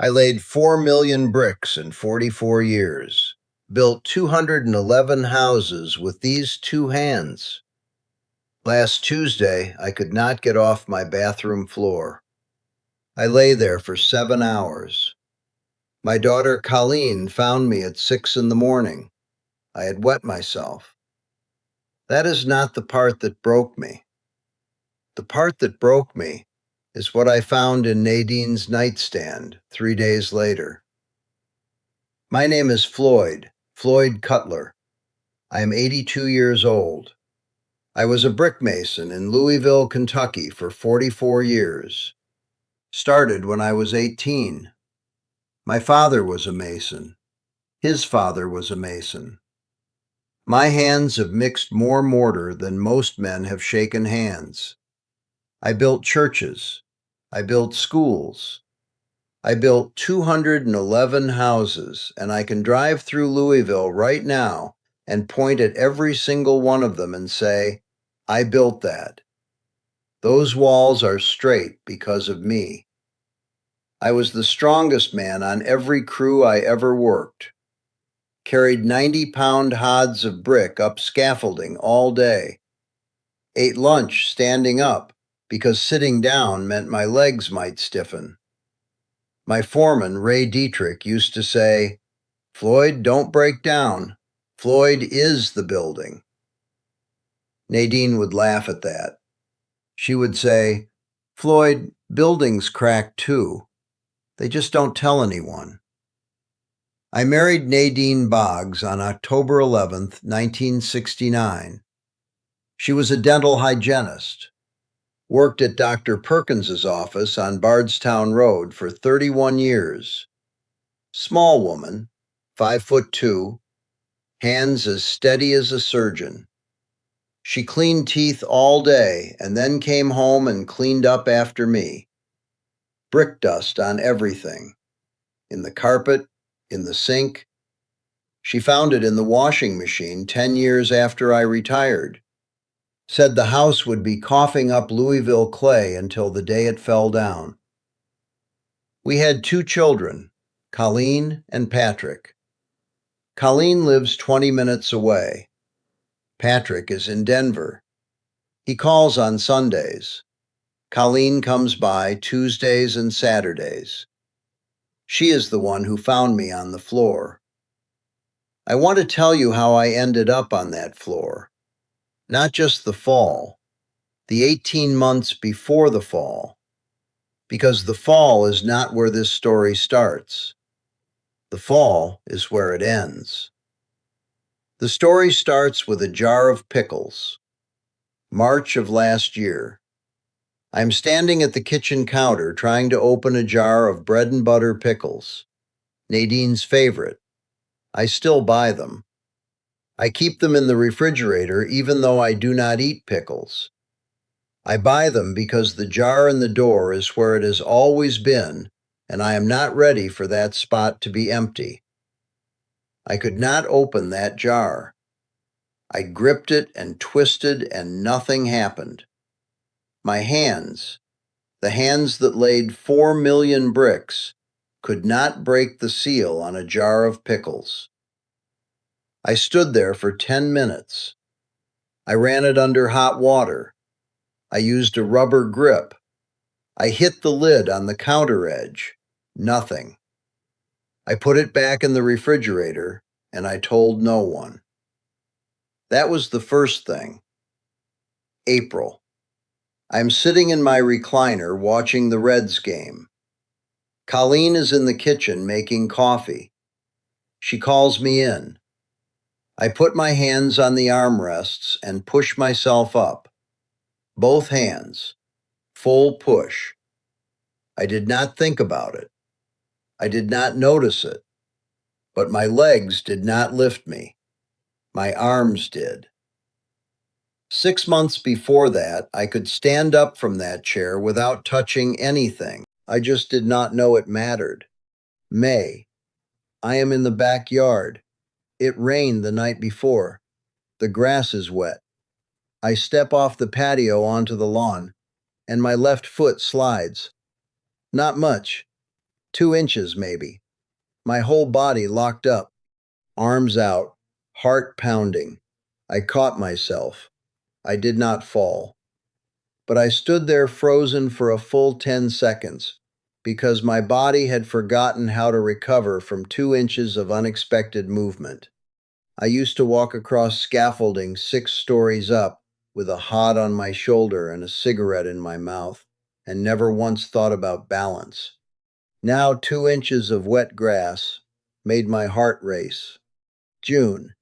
I laid 4 million bricks in 44 years, built 211 houses with these two hands. Last Tuesday, I could not get off my bathroom floor. I lay there for 7 hours. My daughter Colleen found me at 6 in the morning. I had wet myself. That is not the part that broke me. The part that broke me is what I found in Nadine's nightstand 3 days later. My name is Floyd Cutler. I am 82 years old. I was a brick mason in Louisville, Kentucky for 44 years. Started when I was 18. My father was a mason. His father was a mason. My hands have mixed more mortar than most men have shaken hands. I built churches. I built schools. I built 211 houses, and I can drive through Louisville right now and point at every single one of them and say, I built that. Those walls are straight because of me. I was the strongest man on every crew I ever worked. Carried 90-pound hods of brick up scaffolding all day. Ate lunch standing up because sitting down meant my legs might stiffen. My foreman, Ray Dietrich, used to say, Floyd, don't break down. Floyd is the building. Nadine would laugh at that. She would say, Floyd, buildings crack too. They just don't tell anyone. I married Nadine Boggs on October 11th, 1969. She was a dental hygienist. Worked at Dr. Perkins's office on Bardstown Road for 31 years. Small woman, 5'2", hands as steady as a surgeon. She cleaned teeth all day and then came home and cleaned up after me. Brick dust on everything. In the carpet, in the sink. She found it in the washing machine 10 years after I retired. Said the house would be coughing up Louisville clay until the day it fell down. We had 2 children, Colleen and Patrick. Colleen lives 20 minutes away. Patrick is in Denver. He calls on Sundays. Colleen comes by Tuesdays and Saturdays. She is the one who found me on the floor. I want to tell you how I ended up on that floor. Not just the fall, the 18 months before the fall, because the fall is not where this story starts. The fall is where it ends. The story starts with a jar of pickles. March of last year. I'm standing at the kitchen counter trying to open a jar of bread and butter pickles. Nadine's favorite. I still buy them. I keep them in the refrigerator even though I do not eat pickles. I buy them because the jar in the door is where it has always been, and I am not ready for that spot to be empty. I could not open that jar. I gripped it and twisted and nothing happened. My hands, the hands that laid 4 million bricks, could not break the seal on a jar of pickles. I stood there for 10 minutes. I ran it under hot water. I used a rubber grip. I hit the lid on the counter edge. Nothing. I put it back in the refrigerator, and I told no one. That was the first thing. April. I'm sitting in my recliner watching the Reds game. Colleen is in the kitchen making coffee. She calls me in. I put my hands on the armrests and push myself up. Both hands. Full push. I did not think about it. I did not notice it. But my legs did not lift me. My arms did. 6 months before that, I could stand up from that chair without touching anything. I just did not know it mattered. May. I am in the backyard. It rained the night before. The grass is wet. I step off the patio onto the lawn, and my left foot slides. Not much. 2 inches maybe. My whole body locked up, arms out, heart pounding. I caught myself. I did not fall. But I stood there frozen for a full 10 seconds because my body had forgotten how to recover from 2 inches of unexpected movement. I used to walk across scaffolding 6 stories up with a hod on my shoulder and a cigarette in my mouth, and never once thought about balance. Now 2 inches of wet grass made my heart race. June.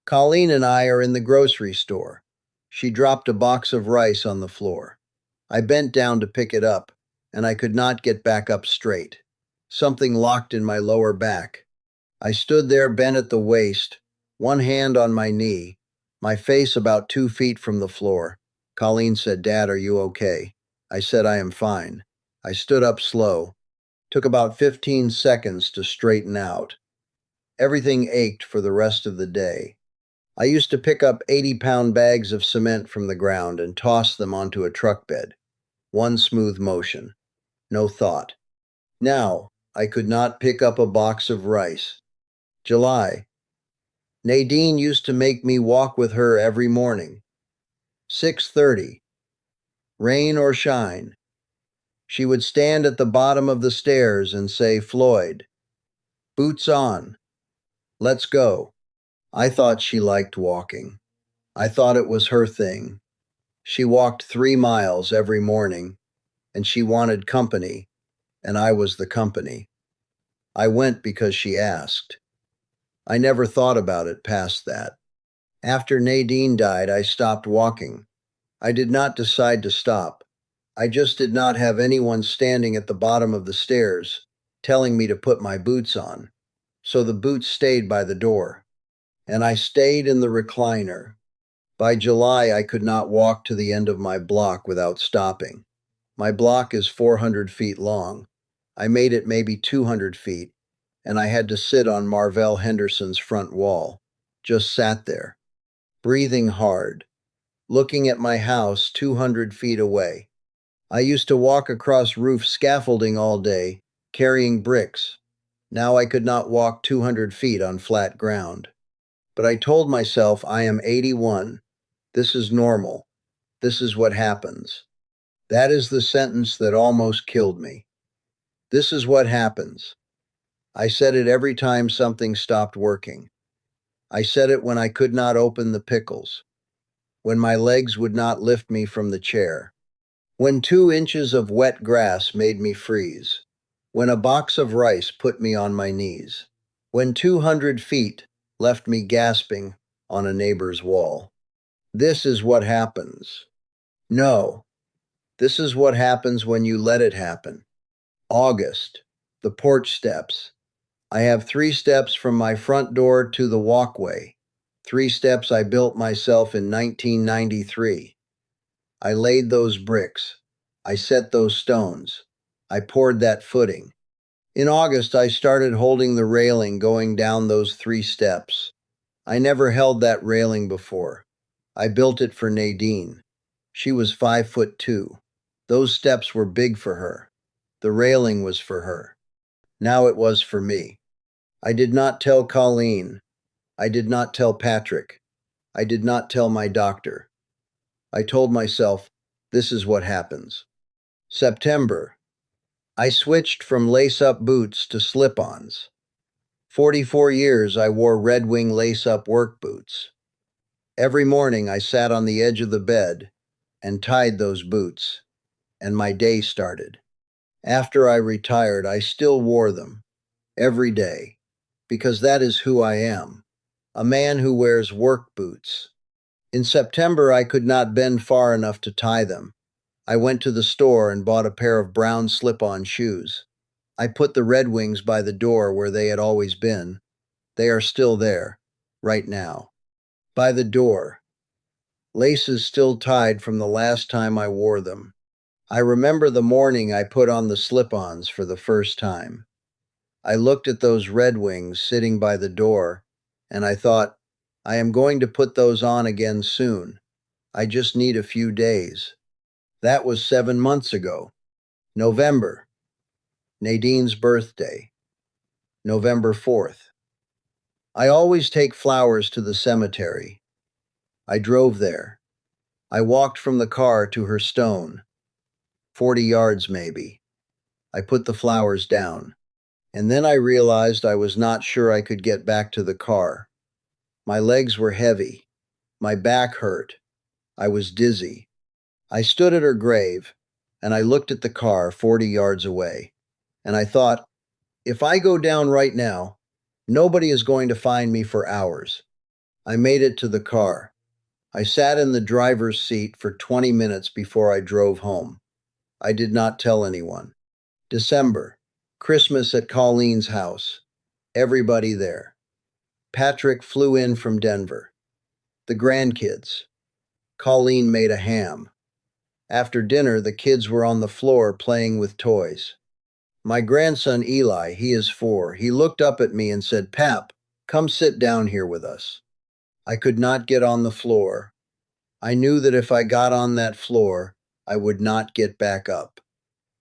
Colleen and I are in the grocery store. She dropped a box of rice on the floor. I bent down to pick it up, and I could not get back up straight. Something locked in my lower back. I stood there bent at the waist, one hand on my knee, my face about 2 feet from the floor. Colleen said, "Dad, are you okay?" I said, "I am fine." I stood up slow. Took about 15 seconds to straighten out. Everything ached for the rest of the day. I used to pick up 80-pound bags of cement from the ground and toss them onto a truck bed. One smooth motion. No thought. Now, I could not pick up a box of rice. July. Nadine used to make me walk with her every morning. 6:30. Rain or shine. She would stand at the bottom of the stairs and say, "Floyd, boots on. Let's go." I thought she liked walking. I thought it was her thing. She walked 3 miles every morning, and she wanted company, and I was the company. I went because she asked. I never thought about it past that. After Nadine died, I stopped walking. I did not decide to stop. I just did not have anyone standing at the bottom of the stairs telling me to put my boots on. So the boots stayed by the door, and I stayed in the recliner. By July, I could not walk to the end of my block without stopping. My block is 400 feet long. I made it maybe 200 feet, and I had to sit on Marvell Henderson's front wall. Just sat there, breathing hard, looking at my house 200 feet away. I used to walk across roof scaffolding all day, carrying bricks. Now I could not walk 200 feet on flat ground. But I told myself, I am 81. This is normal. This is what happens. That is the sentence that almost killed me. This is what happens. I said it every time something stopped working. I said it when I could not open the pickles, when my legs would not lift me from the chair, when 2 inches of wet grass made me freeze, when a box of rice put me on my knees, when 200 feet left me gasping on a neighbor's wall. This is what happens. No, this is what happens when you let it happen. August, the porch steps. I have 3 steps from my front door to the walkway. 3 steps I built myself in 1993. I laid those bricks. I set those stones. I poured that footing. In August, I started holding the railing going down those 3 steps. I never held that railing before. I built it for Nadine. She was 5'2". Those steps were big for her. The railing was for her. Now it was for me. I did not tell Colleen. I did not tell Patrick. I did not tell my doctor. I told myself, this is what happens. September. I switched from lace-up boots to slip-ons. 44 years I wore Red Wing lace-up work boots. Every morning I sat on the edge of the bed and tied those boots, and my day started. After I retired, I still wore them, every day, because that is who I am, a man who wears work boots. In September, I could not bend far enough to tie them. I went to the store and bought a pair of brown slip-on shoes. I put the Red Wings by the door where they had always been. They are still there, right now. By the door. Laces still tied from the last time I wore them. I remember the morning I put on the slip-ons for the first time. I looked at those Red Wings sitting by the door, and I thought, I am going to put those on again soon. I just need a few days. That was 7 months ago. November. Nadine's birthday, November 4th. I always take flowers to the cemetery. I drove there. I walked from the car to her stone, 40 yards maybe. I put the flowers down. And then I realized I was not sure I could get back to the car. My legs were heavy. My back hurt. I was dizzy. I stood at her grave, and I looked at the car 40 yards away. And I thought, if I go down right now, nobody is going to find me for hours. I made it to the car. I sat in the driver's seat for 20 minutes before I drove home. I did not tell anyone. December, Christmas at Colleen's house. Everybody there. Patrick flew in from Denver. The grandkids. Colleen made a ham. After dinner, the kids were on the floor playing with toys. My grandson Eli, he is 4, he looked up at me and said, "Pap, come sit down here with us." I could not get on the floor. I knew that if I got on that floor, I would not get back up.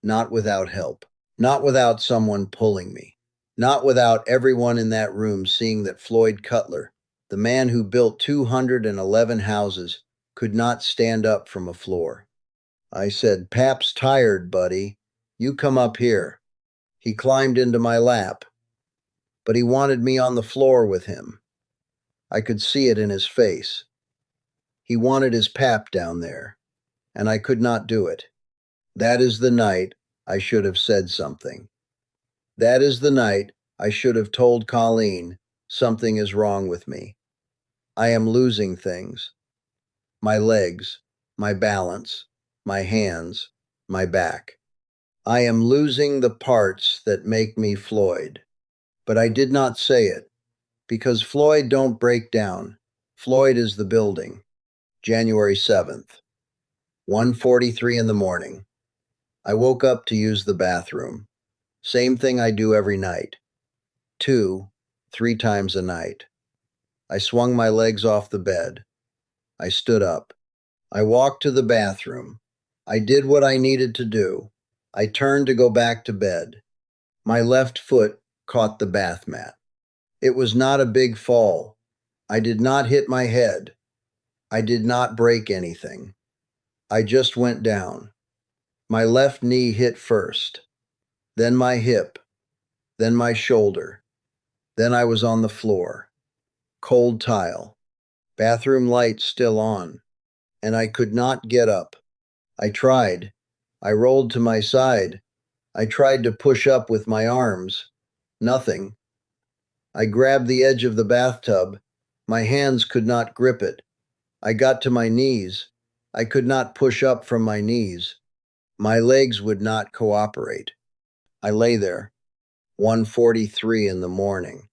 Not without help. Not without someone pulling me. Not without everyone in that room seeing that Floyd Cutler, the man who built 211 houses, could not stand up from a floor. I said, "Pap's tired, buddy. You come up here." He climbed into my lap, but he wanted me on the floor with him. I could see it in his face. He wanted his pap down there, and I could not do it. That is the night I should have said something. That is the night I should have told Colleen something is wrong with me. I am losing things. My legs, my balance, my hands, my back. I am losing the parts that make me Floyd. But I did not say it, because Floyd don't break down. Floyd is the building. January 7th, 1:43 in the morning. I woke up to use the bathroom. Same thing I do every night. 2, 3 times a night. I swung my legs off the bed. I stood up. I walked to the bathroom. I did what I needed to do. I turned to go back to bed. My left foot caught the bath mat. It was not a big fall. I did not hit my head. I did not break anything. I just went down. My left knee hit first, then my hip, then my shoulder. Then I was on the floor. Cold tile. Bathroom light still on. And I could not get up. I tried. I rolled to my side. I tried to push up with my arms. Nothing. I grabbed the edge of the bathtub. My hands could not grip it. I got to my knees. I could not push up from my knees. My legs would not cooperate. I lay there, 1:43 in the morning.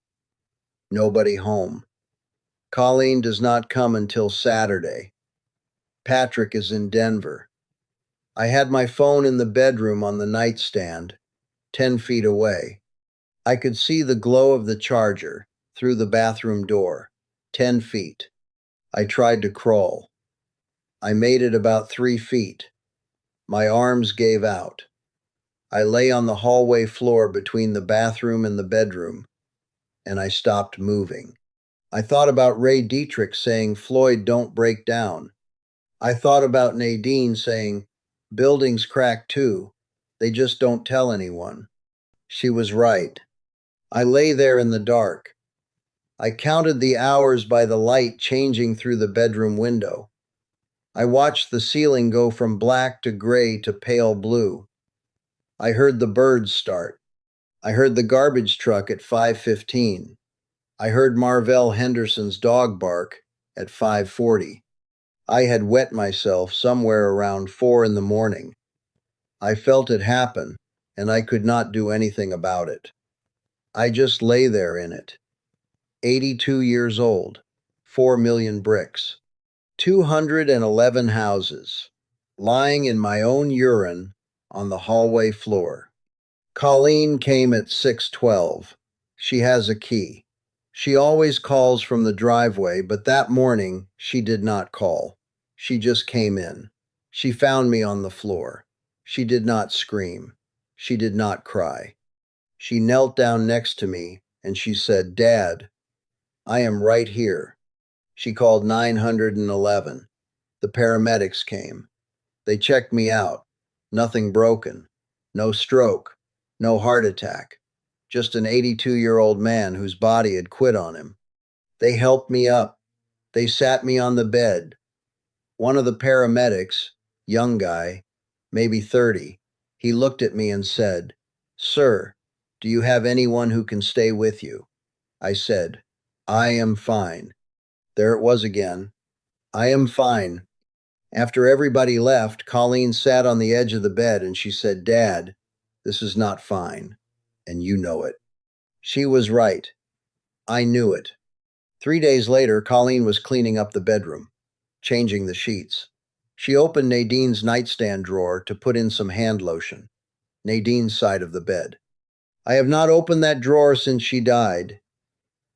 Nobody home. Colleen does not come until Saturday. Patrick is in Denver. I had my phone in the bedroom on the nightstand, 10 feet away. I could see the glow of the charger through the bathroom door, 10 feet. I tried to crawl. I made it about 3 feet. My arms gave out. I lay on the hallway floor between the bathroom and the bedroom, and I stopped moving. I thought about Ray Dietrich saying, "Floyd, don't break down." I thought about Nadine saying, "Buildings crack too. They just don't tell anyone." She was right. I lay there in the dark. I counted the hours by the light changing through the bedroom window. I watched the ceiling go from black to gray to pale blue. I heard the birds start. I heard the garbage truck at 5:15. I heard Marvell Henderson's dog bark at 5:40. I had wet myself somewhere around 4 in the morning. I felt it happen, and I could not do anything about it. I just lay there in it. 82 years old, 4 million bricks, 211 houses, lying in my own urine on the hallway floor. Colleen came at 6:12. She has a key. She always calls from the driveway, but that morning she did not call. She just came in. She found me on the floor. She did not scream. She did not cry. She knelt down next to me and she said, "Dad, I am right here." She called 911. The paramedics came. They checked me out. Nothing broken. No stroke. No heart attack. Just an 82-year-old man whose body had quit on him. They helped me up. They sat me on the bed. One of the paramedics, young guy, maybe 30, he looked at me and said, "Sir, do you have anyone who can stay with you?" I said, "I am fine." There it was again. I am fine. After everybody left, Colleen sat on the edge of the bed and she said, "Dad, this is not fine, and you know it." She was right. I knew it. 3 days later, Colleen was cleaning up the bedroom, changing the sheets. She opened Nadine's nightstand drawer to put in some hand lotion, Nadine's side of the bed. I have not opened that drawer since she died.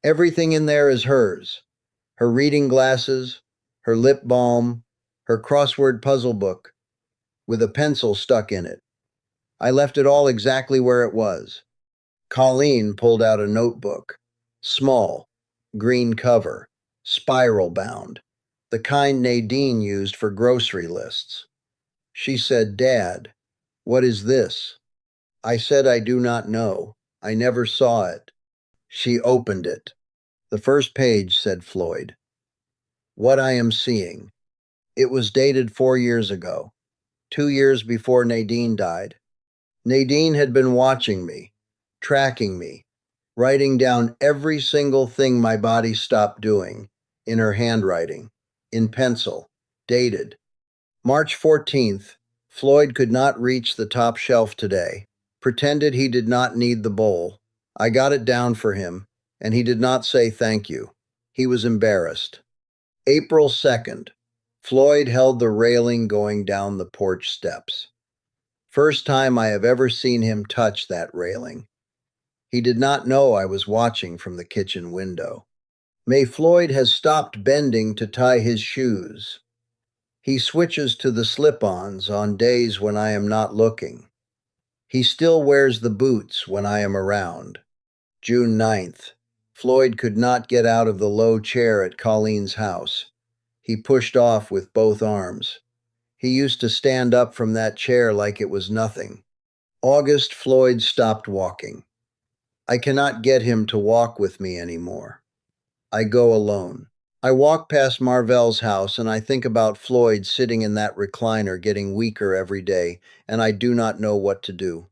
Everything in there is hers. Her reading glasses, her lip balm, her crossword puzzle book, with a pencil stuck in it. I left it all exactly where it was. Colleen pulled out a notebook. Small, green cover, spiral bound, the kind Nadine used for grocery lists. She said, "Dad, what is this?" I said, "I do not know. I never saw it." She opened it. The first page said Floyd. "What I am seeing." It was dated 4 years ago, 2 years before Nadine died. Nadine had been watching me, tracking me, writing down every single thing my body stopped doing, in her handwriting, in pencil, dated. March 14th, Floyd could not reach the top shelf today, pretended he did not need the bowl. I got it down for him, and he did not say thank you. He was embarrassed. April 2nd, Floyd held the railing going down the porch steps. First time I have ever seen him touch that railing. He did not know I was watching from the kitchen window. May Floyd has stopped bending to tie his shoes. He switches to the slip-ons on days when I am not looking. He still wears the boots when I am around. June 9th. Floyd could not get out of the low chair at Colleen's house. He pushed off with both arms. He used to stand up from that chair like it was nothing. August, Floyd stopped walking. I cannot get him to walk with me anymore. I go alone. I walk past Marvell's house and I think about Floyd sitting in that recliner getting weaker every day, and I do not know what to do.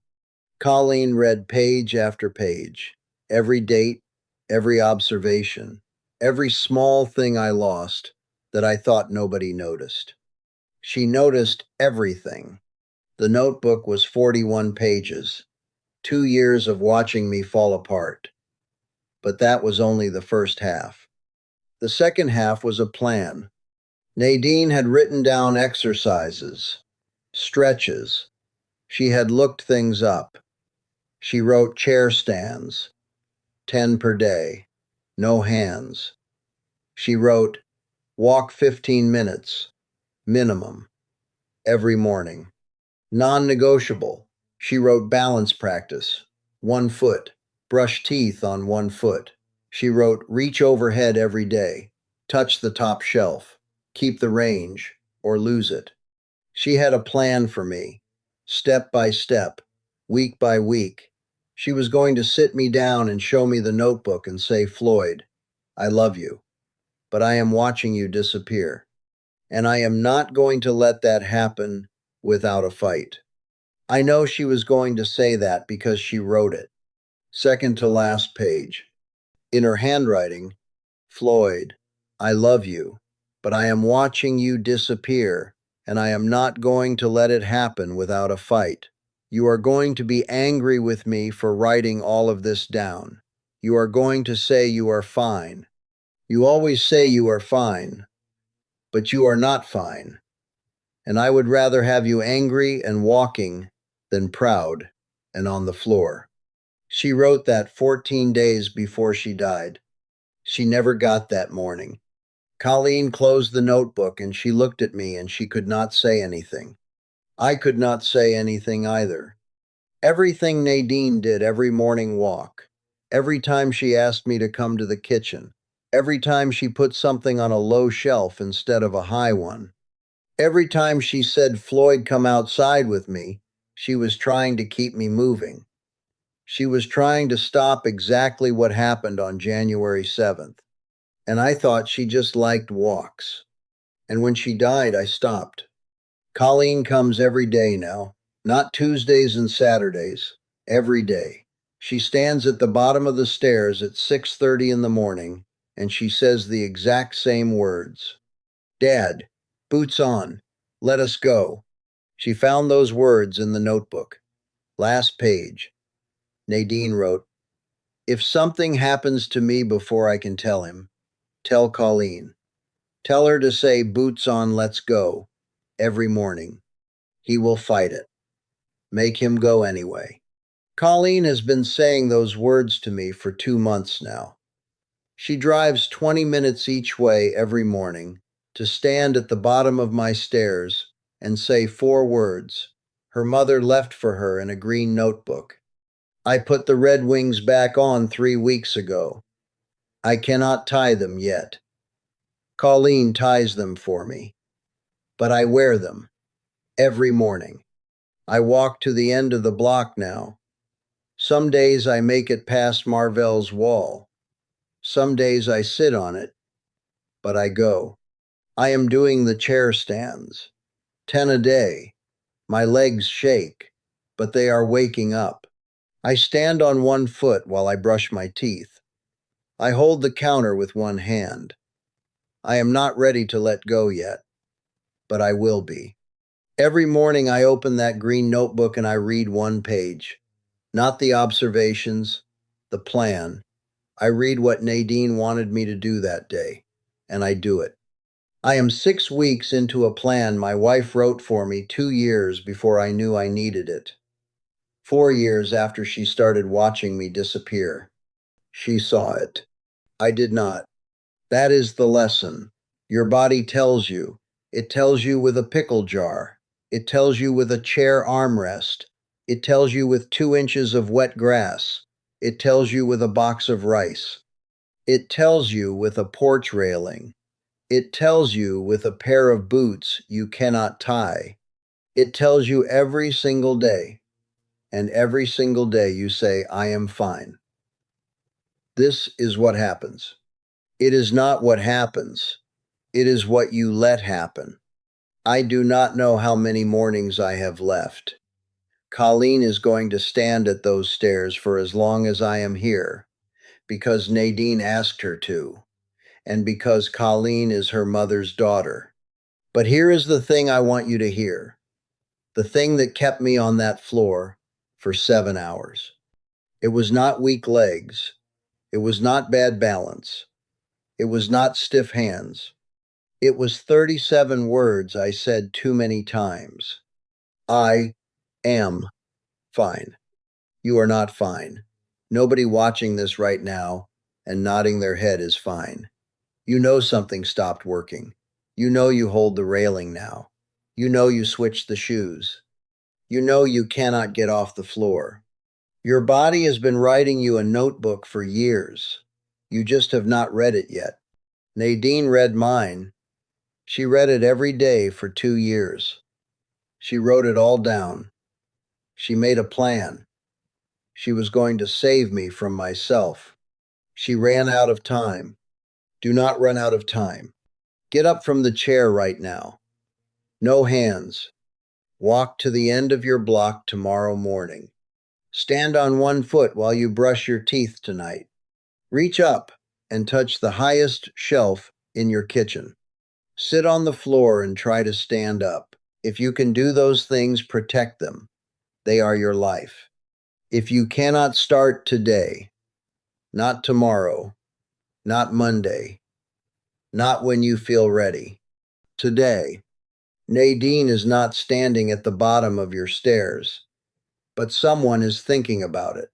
Colleen read page after page, every date, every observation, every small thing I lost that I thought nobody noticed. She noticed everything. The notebook was 41 pages, 2 years of watching me fall apart. But that was only the first half. The second half was a plan. Nadine had written down exercises, stretches. She had looked things up. She wrote chair stands, 10 per day, no hands. She wrote, walk 15 minutes, minimum, every morning. Non-negotiable. She wrote balance practice, 1 foot, brush teeth on 1 foot. She wrote reach overhead every day, touch the top shelf, keep the range, or lose it. She had a plan for me, step by step, week by week. She was going to sit me down and show me the notebook and say, "Floyd, I love you, but I am watching you disappear. And I am not going to let that happen without a fight." I know she was going to say that because she wrote it. Second to last page. In her handwriting, "Floyd, I love you, but I am watching you disappear, and I am not going to let it happen without a fight. You are going to be angry with me for writing all of this down. You are going to say you are fine. You always say you are fine, but you are not fine. And I would rather have you angry and walking than proud and on the floor." She wrote that 14 days before she died. She never got that morning. Colleen closed the notebook and she looked at me and she could not say anything. I could not say anything either. Everything Nadine did every morning walk, every time she asked me to come to the kitchen, every time she put something on a low shelf instead of a high one, every time she said, Floyd, come outside with me, she was trying to keep me moving. She was trying to stop exactly what happened on January 7th. And I thought she just liked walks. And when she died, I stopped. Colleen comes every day now, not Tuesdays and Saturdays, every day. She stands at the bottom of the stairs at 6:30 in the morning, and she says the exact same words. Dad, boots on, let us go. She found those words in the notebook. Last page. Nadine wrote, if something happens to me before I can tell him, tell Colleen. Tell her to say, boots on, let's go, every morning. He will fight it. Make him go anyway. Colleen has been saying those words to me for 2 months now. She drives 20 minutes each way every morning to stand at the bottom of my stairs and say 4 words her mother left for her in a green notebook. I put the Red Wings back on 3 weeks ago. I cannot tie them yet. Colleen ties them for me, but I wear them every morning. I walk to the end of the block now. Some days I make it past Marvell's wall. Some days I sit on it, but I go. I am doing the chair stands. 10 a day. My legs shake, but they are waking up. I stand on one foot while I brush my teeth. I hold the counter with one hand. I am not ready to let go yet, but I will be. Every morning I open that green notebook and I read one page. Not the observations, the plan. I read what Nadine wanted me to do that day, and I do it. I am 6 weeks into a plan my wife wrote for me 2 years before I knew I needed it. 4 years after she started watching me disappear. She saw it. I did not. That is the lesson. Your body tells you. It tells you with a pickle jar. It tells you with a chair armrest. It tells you with 2 inches of wet grass. It tells you with a box of rice. It tells you with a porch railing. It tells you with a pair of boots you cannot tie. It tells you every single day. And every single day you say, I am fine. This is what happens. It is not what happens. It is what you let happen. I do not know how many mornings I have left. Colleen is going to stand at those stairs for as long as I am here, because Nadine asked her to, and because Colleen is her mother's daughter. But here is the thing I want you to hear. The thing that kept me on that floor for 7 hours. It was not weak legs. It was not bad balance. It was not stiff hands. It was 37 words I said too many times. I am fine. You are not fine. Nobody watching this right now and nodding their head is fine. You know something stopped working. You know you hold the railing now. You know you switched the shoes. You know you cannot get off the floor. Your body has been writing you a notebook for years. You just have not read it yet. Nadine read mine. She read it every day for 2 years. She wrote it all down. She made a plan. She was going to save me from myself. She ran out of time. Do not run out of time. Get up from the chair right now. No hands. Walk to the end of your block tomorrow morning. Stand on one foot while you brush your teeth tonight. Reach up and touch the highest shelf in your kitchen. Sit on the floor and try to stand up. If you can do those things, protect them. They are your life. If you cannot start today, not tomorrow, not Monday, not when you feel ready, today, Nadine is not standing at the bottom of your stairs, but someone is thinking about it.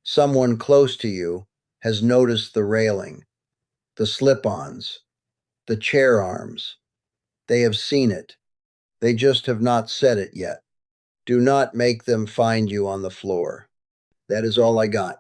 Someone close to you has noticed the railing, the slip-ons, the chair arms. They have seen it. They just have not said it yet. Do not make them find you on the floor. That is all I got.